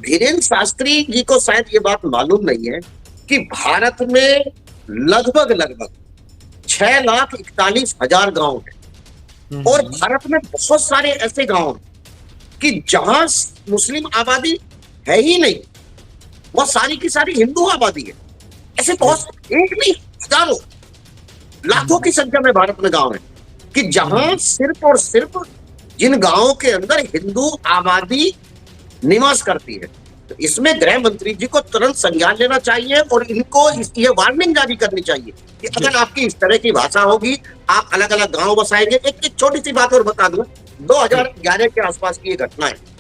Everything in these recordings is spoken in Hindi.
धीरेन्द्र शास्त्री जी को शायद ये बात मालूम नहीं है कि भारत में लगभग लगभग 6,41,000 गांव है और भारत में बहुत सारे ऐसे गांव हैं कि जहां मुस्लिम आबादी है ही नहीं, वह सारी की सारी हिंदू आबादी है। ऐसे बहुत, एक नहीं हजारों लाखों की संख्या में भारत में गांव है कि जहां सिर्फ और सिर्फ जिन गांवों के अंदर हिंदू आबादी निवास करती है। तो इसमें गृह मंत्री जी को तुरंत संज्ञान लेना चाहिए और इनको ये वार्निंग जारी करनी चाहिए कि अगर आपकी इस तरह की भाषा होगी, आप अलग अलग गांव बसाएंगे। एक छोटी सी बात और बता दूं, 2011 के आसपास की ये घटना है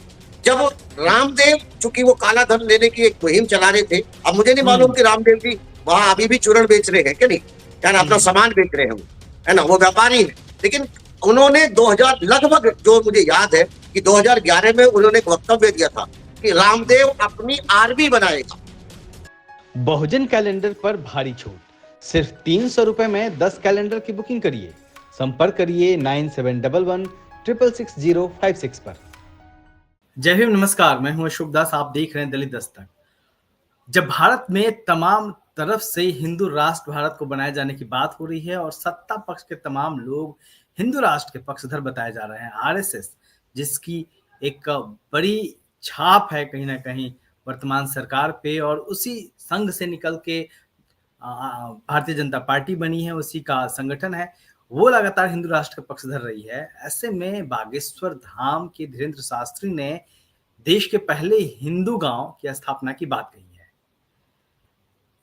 जब रामदेव, चूंकि वो काला धन लेने की एक मुहिम चला रहे थे। अब मुझे नहीं मालूम कि रामदेव जी वहां अभी भी चूरण बेच रहे हैं कि नहीं, यानी अपना सामान बेच रहे हैं, है ना, वो व्यापारी है। लेकिन उन्होंने 2000 लगभग, जो मुझे याद है कि 2011 में उन्होंने एक वक्तव्य दिया था कि रामदेव अपनी आरबी बनाएगा। बहुजन कैलेंडर पर भारी छूट, सिर्फ 300 रुपए में 10 कैलेंडर की बुकिंग करिए। संपर्क करिए 9711 666 पर। जय भीम, नमस्कार, मैं हूं अशोक दास, आप देख रहे हैं दलित दस्तक। जब भारत में तमाम तरफ से हिंदू राष्ट्र भारत को बनाए जाने की बात हो रही है और सत्ता पक्ष के तमाम लोग हिंदू राष्ट्र के पक्षधर बताए जा रहे हैं, आरएसएस जिसकी एक बड़ी छाप है कहीं ना कहीं वर्तमान सरकार पे, और उसी संघ से निकल के भारतीय जनता पार्टी बनी है, उसी का संगठन है, वो लगातार हिंदू राष्ट्र का पक्षधर रही है। ऐसे में बागेश्वर धाम के धीरेन्द्र शास्त्री ने देश के पहले हिंदू गांव की स्थापना की बात कही है।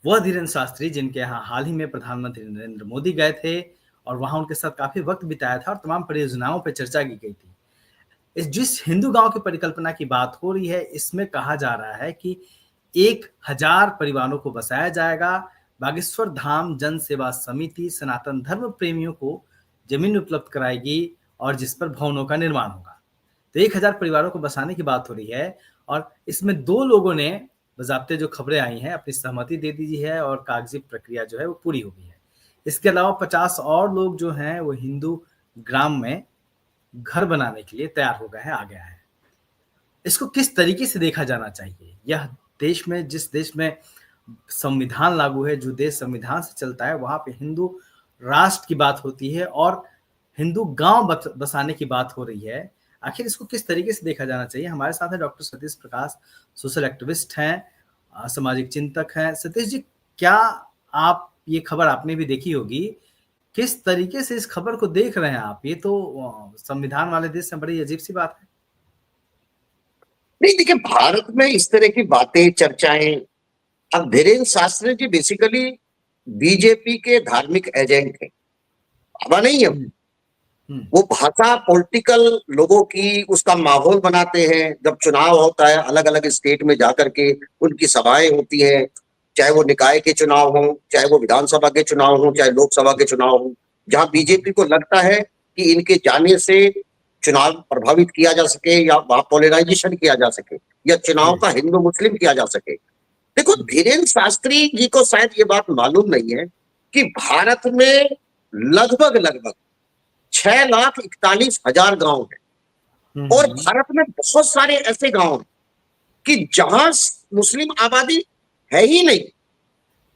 वह धीरेन्द्र शास्त्री जिनके यहाँ हाल ही में प्रधानमंत्री नरेंद्र मोदी गए थे और वहां उनके साथ काफी वक्त बिताया था और तमाम परियोजनाओं पर चर्चा की गई थी। इस जिस हिंदू गांव की परिकल्पना की बात हो रही है, इसमें कहा जा रहा है कि 1000 परिवारों को बसाया जाएगा। बागेश्वर धाम जन सेवा समिति सनातन धर्म प्रेमियों को जमीन उपलब्ध कराएगी और जिस पर भवनों का निर्माण होगा। तो 1000 परिवारों को बसाने की बात हो रही है और इसमें 2 लोगों ने बज़ाब्ते जो खबरें आई हैं अपनी सहमति दे दी है और कागजी प्रक्रिया जो है वो पूरी हो गई है। इसके अलावा 50 और लोग जो हैं वो हिंदू ग्राम में घर बनाने के लिए तैयार हो गए हैं, आ गया है। इसको किस तरीके से देखा जाना चाहिए? यह देश में, जिस देश में संविधान लागू है, जो देश संविधान से चलता है, वहां पे हिंदू राष्ट्र की बात होती है और हिंदू गांव बसाने की बात हो रही है। आखिर इसको किस तरीके से देखा जाना चाहिए? हमारे साथ है डॉक्टर सतीश प्रकाश, सोशल एक्टिविस्ट हैं, सामाजिक चिंतक हैं। सतीश जी, क्या आप, ये खबर आपने भी देखी होगी, किस तरीके से इस खबर को देख रहे हैं आप? ये तो संविधान वाले देश में बड़ी अजीब सी बात है। नहीं, देखिए, भारत में इस तरह की बातें, चर्चाएं, अब धीरेन्द्र शास्त्री जी बेसिकली बीजेपी के धार्मिक एजेंट हैं, अब नहीं है। वो भाषा पॉलिटिकल लोगों की, उसका माहौल बनाते हैं। जब चुनाव होता है, अलग अलग स्टेट में जाकर के उनकी सभाएं होती हैं, चाहे वो निकाय के चुनाव हो, चाहे वो विधानसभा के चुनाव हो, चाहे लोकसभा के चुनाव हो, जहां बीजेपी को लगता है कि इनके जाने से चुनाव प्रभावित किया जा सके या वहां पोलराइजेशन किया जा सके या चुनाव का हिंदू मुस्लिम किया जा सके। देखो, धीरेन्द्र शास्त्री जी को शायद ये बात मालूम नहीं है कि भारत में लगभग लगभग 6,41,000 गांव है और भारत में बहुत सारे ऐसे गांव हैं कि जहां मुस्लिम आबादी है ही नहीं,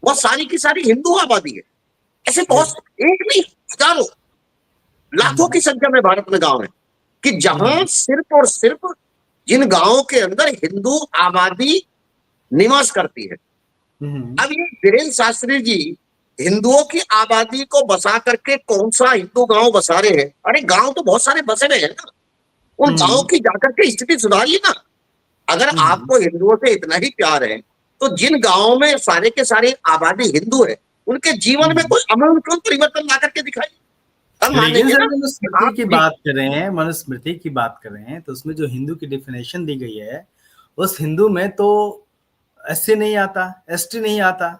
वह सारी की सारी हिंदू आबादी है। ऐसे बहुत, एक नहीं हजारों लाखों की संख्या में भारत में गांव है कि जहां सिर्फ और सिर्फ जिन गांवों के अंदर हिंदू आबादी निवास करती है। अब ये धीरेन्द्र शास्त्री जी हिंदुओं की आबादी को बसा करके कौन सा हिंदू गांव बसा रहे हैं? अरे गांव तो बहुत सारे बसे हुए हैं ना, उन गांवों की जाकर के स्थिति सुधारिए ना। अगर आपको हिंदुओं से इतना ही प्यार है तो जिन गांवों में सारे के सारे आबादी हिंदू है, उनके जीवन में कोई अमूलचूल परिवर्तन ला करके दिखाइए। मनुस्मृति की बात कर रहे हैं, मनुस्मृति की बात कर रहे हैं, तो उसमें जो हिंदू की डेफिनेशन दी गई है, उस हिंदू में तो एससी नहीं आता, एसटी नहीं आता।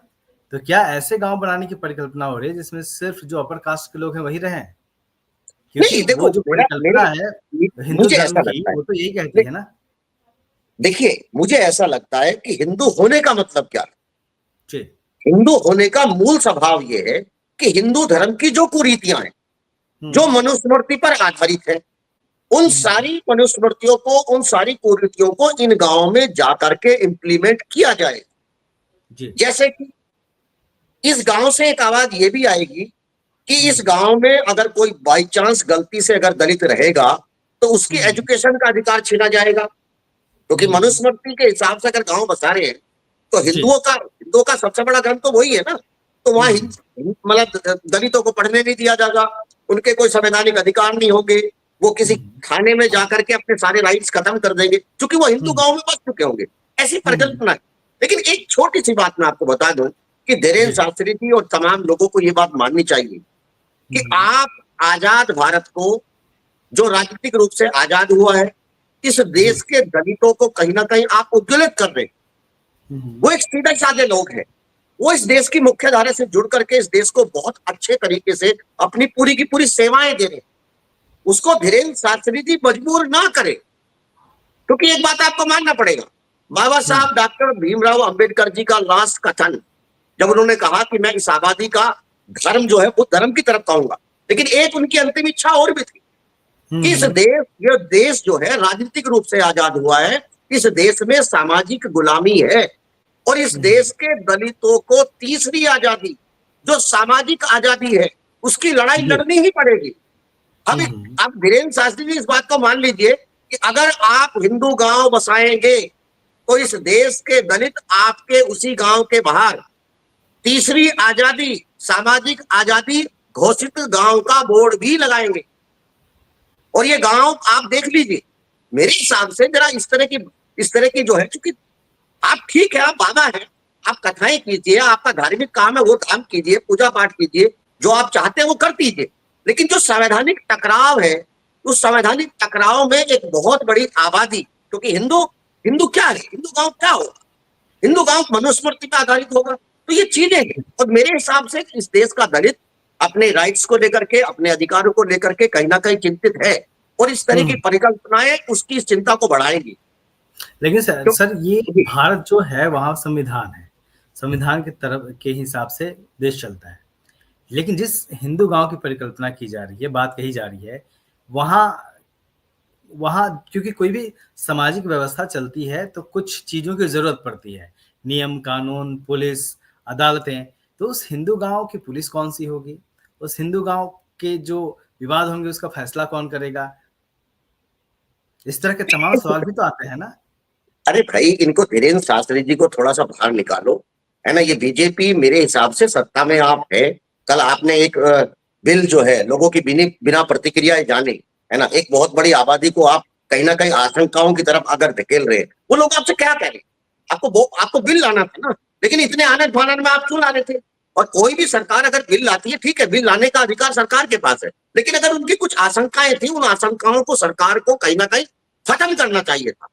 तो क्या ऐसे गांव बनाने की परिकल्पना हो रही है जिसमें सिर्फ जो अपर कास्ट के लोग हैं वही रहें? नहीं, देखो, वो जो परिकल्पना है हिंदू धर्म की, वो तो यही कहती है ना। देखिए, मुझे ऐसा लगता है कि हिंदू होने का मतलब क्या है? जी। हिंदू होने का मूल स्वभाव ये है कि हिंदू धर्म की जो कुरीतियां हैं, जो मनुस्मृति पर आधारित है, उन सारी मनुस्मृतियों को, उन सारी कुरीतियों को इन गांवों में जाकर के इम्प्लीमेंट किया जाए। जी जैसे कि इस गांव से एक आवाज ये भी आएगी कि इस गांव में अगर कोई बाई चांस गलती से अगर दलित रहेगा तो उसकी एजुकेशन का अधिकार छीना जाएगा, क्योंकि मनुस्मृति के हिसाब से अगर गांव बसा रहे हैं तो जी। हिंदुओं का सबसे बड़ा ग्रंथ तो वही है ना। तो वहां मतलब दलितों को पढ़ने नहीं दिया जाएगा, उनके कोई संवैधानिक अधिकार नहीं होंगे, वो किसी खाने में जाकर के अपने सारे राइट्स खत्म कर देंगे, क्योंकि वो हिंदू गांव में बस चुके होंगे। ऐसी परिकल्पना है। लेकिन एक छोटी सी बात मैं आपको बता दूं कि धीरेन्द्र शास्त्री जी और तमाम लोगों को ये बात माननी चाहिए कि आप आजाद भारत को, जो राजनीतिक रूप से आजाद हुआ है, इस देश के दलितों को कहीं ना कहीं आप उद्वेलित कर रहे हैं। वो एक सीधे साधे लोग हैं, वो इस देश की मुख्य धारा से जुड़ करके इस देश को बहुत अच्छे तरीके से अपनी पूरी की पूरी सेवाएं दे रहे हैं। उसको धीरेन्द्र शास्त्री जी मजबूर ना करे, क्योंकि एक बात आपको मानना पड़ेगा, बाबा साहब डॉक्टर भीमराव अंबेडकर जी का लास्ट कथन, जब उन्होंने कहा कि मैं इस आबादी का धर्म जो है वो धर्म की तरफ कहूंगा, लेकिन एक उनकी अंतिम इच्छा और भी थी कि ये देश जो है राजनीतिक रूप से आजाद हुआ है, इस देश में सामाजिक गुलामी है और इस देश के दलितों को तीसरी आजादी, जो सामाजिक आजादी है, उसकी लड़ाई लड़नी ही पड़ेगी। अब धीरेन्द्र शास्त्री जी इस बात को मान लीजिए कि अगर आप हिंदू गांव बसाएंगे तो इस देश के दलित आपके उसी गांव के बाहर तीसरी आजादी, सामाजिक आजादी घोषित गांव का बोर्ड भी लगाएंगे। और ये गांव आप देख लीजिए, मेरे हिसाब से जरा इस तरह की जो है, क्योंकि आप ठीक है, आप बाबा हैं, आप कथाएं कीजिए, आपका धार्मिक काम है वो काम कीजिए, पूजा पाठ कीजिए, जो आप चाहते हैं वो कर दीजिए, लेकिन जो संवैधानिक टकराव है, उस संवैधानिक टकराव में एक बहुत बड़ी आबादी, क्योंकि हिंदू क्या है, हिंदू गांव क्या होगा, हिंदू गांव मनुस्मृति पर आधारित होगा। तो ये चीजें हैं, और मेरे हिसाब से इस देश का दलित अपने राइट्स को लेकर के, अपने अधिकारों को लेकर के कहीं ना कहीं चिंतित है, और इस तरह की परिकल्पनाएं उसकी चिंता को बढ़ाएंगी। लेकिन सर ये भारत जो है वहां संविधान है, संविधान के तरफ के हिसाब से देश चलता है, लेकिन जिस हिंदू गांव की परिकल्पना की जा रही है, बात कही जा रही है, वहां क्योंकि कोई भी सामाजिक व्यवस्था चलती है तो कुछ चीजों की जरूरत पड़ती है, नियम कानून, पुलिस, अदालतें। तो उस हिंदू गांव की पुलिस कौन सी होगी, उस हिंदू गांव के जो विवाद होंगे उसका फैसला कौन करेगा, इस तरह के तमाम सवाल भी तो आते हैं ना। अरे भाई, इनको धीरेन्द्र शास्त्री जी को थोड़ा सा बाहर निकालो, है ना। ये बीजेपी मेरे हिसाब से सत्ता में आप है, कल आपने एक बिल जो है लोगों की बिना प्रतिक्रिया जाने, है ना, एक बहुत बड़ी आबादी को आप कहीं ना कहीं आशंकाओं की तरफ अगर धकेल रहे हैं, वो लोग आपसे क्या कह रहे हैं, आपको बिल लाना था ना, लेकिन इतने आनंद फानंद में आप क्यों ला रहे थे। और कोई भी सरकार अगर बिल लाती है, ठीक है, बिल लाने का अधिकार सरकार के पास है, लेकिन अगर उनकी कुछ आशंकाएं थी, उन आशंकाओं को सरकार को कहीं ना कहीं खत्म करना चाहिए था,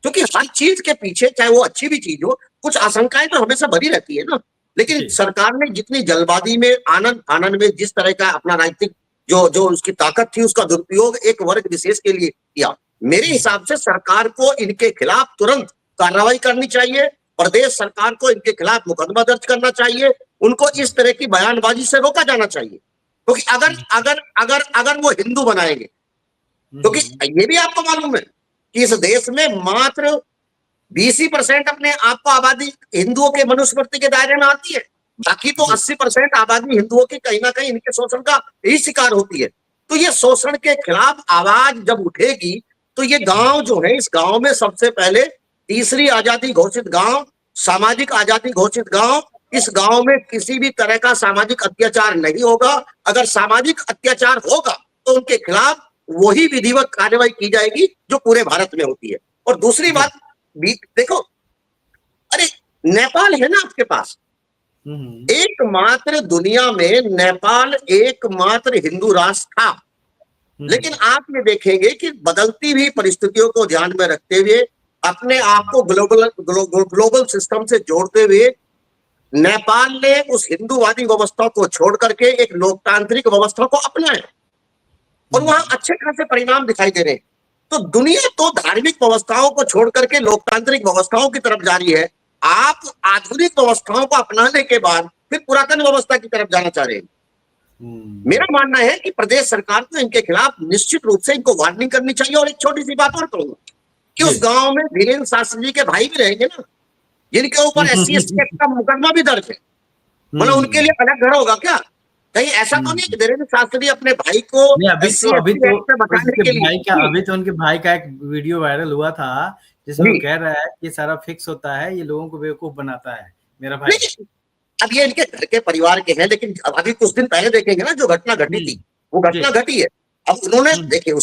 क्योंकि हर चीज के पीछे, चाहे वो अच्छी भी चीज हो, कुछ आशंकाएं तो हमेशा भरी रहती है ना। लेकिन सरकार ने जितनी जल्दबाजी में, आनंद फानंद में जिस तरह का अपना राजनीतिक जो उसकी ताकत थी, उसका दुरुपयोग एक वर्ग विशेष के लिए किया, मेरे हिसाब से सरकार को इनके खिलाफ तुरंत कार्रवाई करनी चाहिए, प्रदेश सरकार को इनके खिलाफ मुकदमा दर्ज करना चाहिए, उनको इस तरह की बयानबाजी से रोका जाना चाहिए, क्योंकि अगर वो हिंदू बनाएंगे, क्योंकि ये भी आपको मालूम है कि इस देश में मात्र 20% अपने आप को आबादी हिंदुओं के मनुस्मृति के दायरे में आती है, बाकी तो 80% आबादी हिंदुओं की कहीं ना कहीं इनके शोषण का ही शिकार होती है। तो ये शोषण के खिलाफ आवाज जब उठेगी तो ये गांव जो है, इस गांव में सबसे पहले तीसरी आजादी घोषित गांव, सामाजिक आजादी घोषित गांव, इस गांव में किसी भी तरह का सामाजिक अत्याचार नहीं होगा। अगर सामाजिक अत्याचार होगा तो उनके खिलाफ वही विधिवत कार्रवाई की जाएगी जो पूरे भारत में होती है। और दूसरी बात भी देखो, अरे नेपाल है ना आपके पास, एकमात्र दुनिया में नेपाल एकमात्र हिंदू राष्ट्र था, लेकिन आप ये देखेंगे कि बदलती हुई परिस्थितियों को ध्यान में रखते हुए, अपने आप को ग्लोबल सिस्टम से जोड़ते हुए, नेपाल ने उस हिंदूवादी व्यवस्था को छोड़ करके एक लोकतांत्रिक व्यवस्था को अपनाया और वहां अच्छे खासे परिणाम दिखाई दे रहे हैं। तो दुनिया तो धार्मिक व्यवस्थाओं को छोड़ करके लोकतांत्रिक व्यवस्थाओं की तरफ जा रही है, आप आधुनिक व्यवस्थाओं को अपनाने के बाद फिर पुरातन व्यवस्था की तरफ जाना चाह रहे हैं। मेरा मानना है कि प्रदेश सरकार को इनके खिलाफ निश्चित रूप से इनको वार्निंग करनी चाहिए। और एक छोटी सी बात और कहूंगा कि उस गांव में धीरेन्द्र शास्त्री जी के भाई भी रहेंगे ना, जिनके ऊपर SC/ST एक्ट का मुकदमा भी दर्ज है। मतलब उनके लिए अलग घर होगा क्या? कहीं ऐसा तो नहीं कि धीरेन्द्र शास्त्री अपने भाई को SC/ST एक्ट में बचाने के लिए। अभी तो उनके भाई का एक वीडियो वायरल हुआ था जिसमें वो कह रहा है कि सारा फिक्स होता है, ये लोगों को बेवकूफ बनाता है मेरा भाई। अब ये इनके घर के परिवार के हैं, लेकिन अभी कुछ दिन पहले देखेंगे ना जो घटना घटी थी, वो घटना घटी है। अब उन्होंने देखिए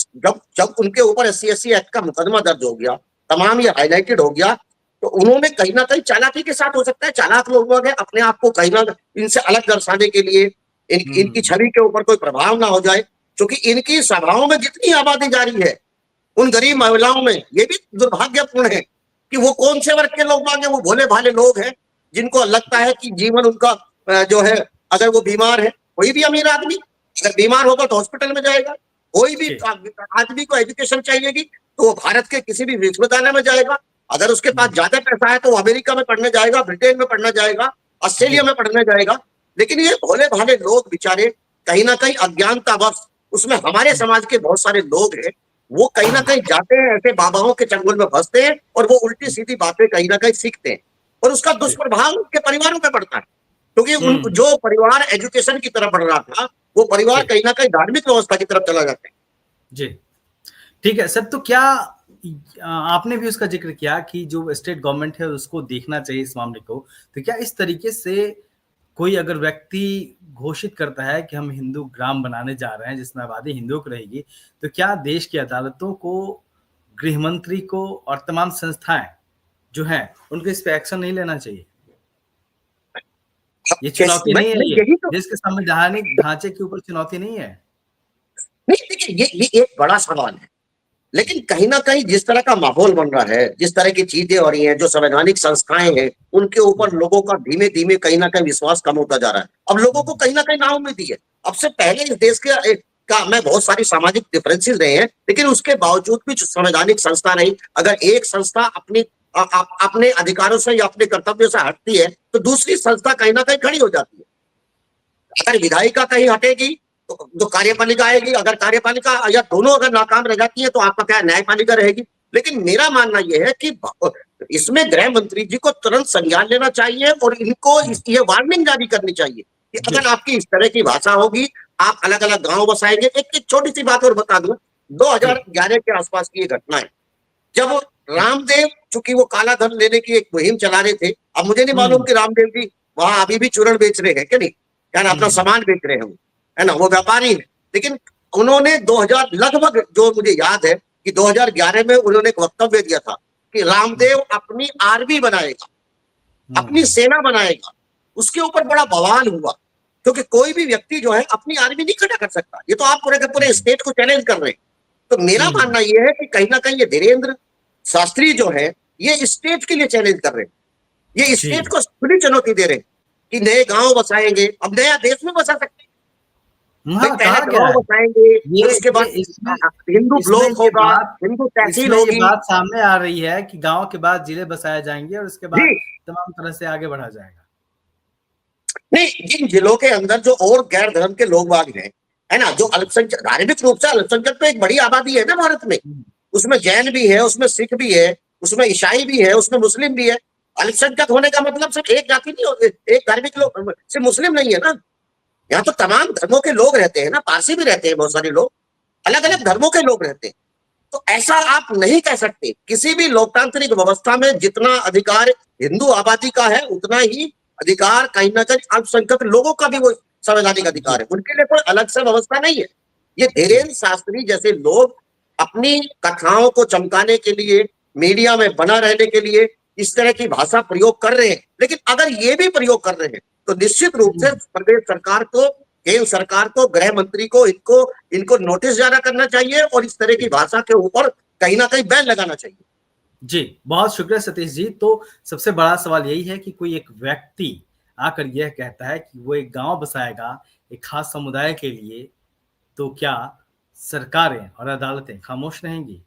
जब उनके ऊपर SC/ST एक्ट का मुकदमा दर्ज हो गया, तमाम ये हाईलाइटेड हो गया, तो उन्होंने कहीं ना कहीं चालाकी के साथ, हो सकता है चालाक लोग हैं, अपने आप को कहीं ना इनसे अलग दर्शाने के लिए, इनकी छवि के ऊपर कोई प्रभाव ना हो जाए, क्योंकि इनकी सभाओं में जितनी आबादी जा रही है उन गरीब महिलाओं में, ये भी दुर्भाग्यपूर्ण है कि वो कौन से वर्ग के लोग मांगे, वो भोले भाले लोग हैं जिनको लगता है कि जीवन उनका जो है, अगर वो बीमार है, कोई भी अमीर आदमी अगर बीमार होगा तो हॉस्पिटल में जाएगा, कोई भी आदमी को एजुकेशन चाहिएगी तो वो भारत के किसी भी विश्वविद्यालय में जाएगा, अगर उसके पास ज्यादा पैसा है तो वो अमेरिका में पढ़ने जाएगा, ब्रिटेन में पढ़ने जाएगा, ऑस्ट्रेलिया में पढ़ने जाएगा। लेकिन ये भोले भाले लोग बेचारे कहीं ना कहीं अज्ञानतावश, उसमें हमारे समाज के बहुत सारे लोग हैं, वो कहीं ना कहीं जाते हैं, ऐसे बाबाओं के चंगुल में फंसते हैं और वो उल्टी सीधी बातें कहीं ना कहीं सीखते हैं, और उसका दुष्प्रभाव उनके परिवारों पे पड़ता है। क्योंकि जो परिवार एजुकेशन की तरफ बढ़ रहा था, वो परिवार कहीं ना कहीं धार्मिक व्यवस्था की तरफ चला जाता है। जी ठीक है सर, तो क्या आपने भी उसका जिक्र किया कि जो स्टेट गवर्नमेंट है उसको देखना चाहिए इस मामले को, तो क्या इस तरीके से कोई अगर व्यक्ति घोषित करता है कि हम हिंदू ग्राम बनाने जा रहे हैं जिसमें आबादी हिंदुओं की रहेगी, तो क्या देश की अदालतों को, गृह मंत्री को और तमाम संस्थाएं जो हैं उनको इस पे एक्शन नहीं लेना चाहिए? ये चुनौती नहीं है, ये देश के संवैधानिक ढांचे के ऊपर चुनौती नहीं है? नहीं, देखिए ये एक बड़ा सवाल है, लेकिन कहीं ना कहीं जिस तरह का माहौल बन रहा है, जिस तरह की चीजें हो रही हैं, जो संवैधानिक संस्थाएं हैं, उनके ऊपर लोगों का धीमे धीमे कहीं ना कहीं विश्वास कम होता जा रहा है। अब लोगों को कहीं ना कहीं नाउम्मीदी है। अब से पहले इस देश का में बहुत सारी सामाजिक डिफरेंसेस रहे हैं, लेकिन उसके बावजूद भी संवैधानिक संस्था रही। अगर एक संस्था अपने अधिकारों से या अपने कर्तव्यों से हटती है तो दूसरी संस्था कहीं ना कहीं खड़ी हो जाती है। अगर विधायिका कहीं हटेगी तो कार्यपालिका आएगी, अगर कार्यपालिका या दोनों अगर नाकाम रह जाती है तो आपका क्या न्यायपालिका रहेगी। लेकिन मेरा मानना यह है कि इसमें गृह मंत्री जी को तुरंत संज्ञान लेना चाहिए और इनको ये वार्निंग जारी करनी चाहिए कि अगर आपकी इस तरह की भाषा होगी, आप अलग अलग गांव बसाएंगे। एक छोटी सी बात और बता दूं, 2011 के आसपास की ये घटना है, जब रामदेव, चूंकि वो काला धन लेने की एक मुहिम चला रहे थे। अब मुझे नहीं मालूम कि रामदेव जी वहां अभी भी चूरण बेच रहे हैं कि नहीं, क्या अपना सामान बेच रहे हैं, है ना, वो व्यापारी है। लेकिन उन्होंने 2000 लगभग, जो मुझे याद है कि 2011 में उन्होंने एक वक्तव्य दिया था कि रामदेव अपनी आर्मी बनाएगा, अपनी सेना बनाएगा। उसके ऊपर बड़ा बवाल हुआ, क्योंकि कोई भी व्यक्ति जो है अपनी आर्मी नहीं खड़ा कर सकता। ये तो आप पूरे के पूरे स्टेट को चैलेंज कर रहे हैं। तो मेरा मानना यह है कि कहीं ना कहीं ये धीरेन्द्र शास्त्री जो है ये स्टेट के लिए चैलेंज कर रहे हैं, ये स्टेट को खुली चुनौती दे रहे हैं कि नए गांव बसाएंगे। अब नया देश में बसा सकते हैं, उसके बाद हिंदू ब्लॉक होगा, हिंदू तहसील होगी। बात सामने आ रही है कि गांव के बाद जिले बसाए जाएंगे और उसके बाद तमाम तरह से आगे बढ़ा जाएगा। नहीं, जिन जिलों के अंदर जो और गैर धर्म के लोग बाग हैं, है ना, जो अल्पसंख्यक, धार्मिक रूप से अल्पसंख्यक तो एक बड़ी आबादी है ना भारत में, उसमें जैन भी है, उसमें सिख भी है, उसमें ईसाई भी है, उसमें मुस्लिम भी है। अल्पसंख्यक होने का मतलब सिर्फ एक जाति नहीं होती, एक धार्मिक लोग सिर्फ मुस्लिम नहीं है ना, यहाँ तो तमाम धर्मों के लोग रहते हैं ना, पारसी भी रहते हैं, बहुत सारे लोग अलग अलग धर्मों के लोग रहते हैं। तो ऐसा आप नहीं कह सकते। किसी भी लोकतांत्रिक व्यवस्था में जितना अधिकार हिंदू आबादी का है उतना ही अधिकार कहीं ना कहीं अल्पसंख्यक लोगों का भी वो संवैधानिक अधिकार है, उनके लिए कोई अलग से व्यवस्था नहीं है। ये धीरेन्द्र शास्त्री जैसे लोग अपनी कथाओं को चमकाने के लिए, मीडिया में बना रहने के लिए इस तरह की भाषा प्रयोग कर रहे हैं। लेकिन अगर ये भी प्रयोग कर रहे हैं तो निश्चित रूप से प्रदेश सरकार को, केंद्र सरकार को, गृह मंत्री को इनको नोटिस जारी करना चाहिए और इस तरह की भाषा के ऊपर कहीं ना कहीं बैन लगाना चाहिए। जी बहुत शुक्रिया सतीश जी। तो सबसे बड़ा सवाल यही है कि कोई एक व्यक्ति आकर यह कहता है कि वो एक गांव बसाएगा एक खास समुदाय के लिए, तो क्या सरकारें और अदालतें खामोश रहेंगी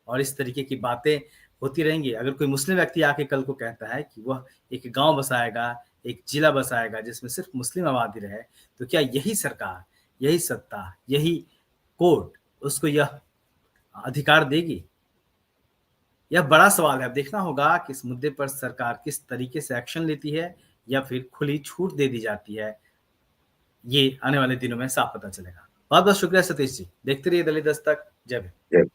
और इस तरीके की बातें होती रहेंगी? अगर कोई मुस्लिम व्यक्ति आके कल को कहता है कि वह एक गांव बसाएगा, एक जिला बसाएगा जिसमें सिर्फ मुस्लिम आबादी रहे, तो क्या यही सरकार यही सत्ता, यही कोर्ट उसको यह अधिकार देगी? यह बड़ा सवाल है। अब देखना होगा कि इस मुद्दे पर सरकार किस तरीके से एक्शन लेती है या फिर खुली छूट दे दी जाती है। ये आने वाले दिनों में साफ पता चलेगा। बहुत बहुत शुक्रिया सतीश जी। देखते रहिए दलित दस्तक। जय हिंद।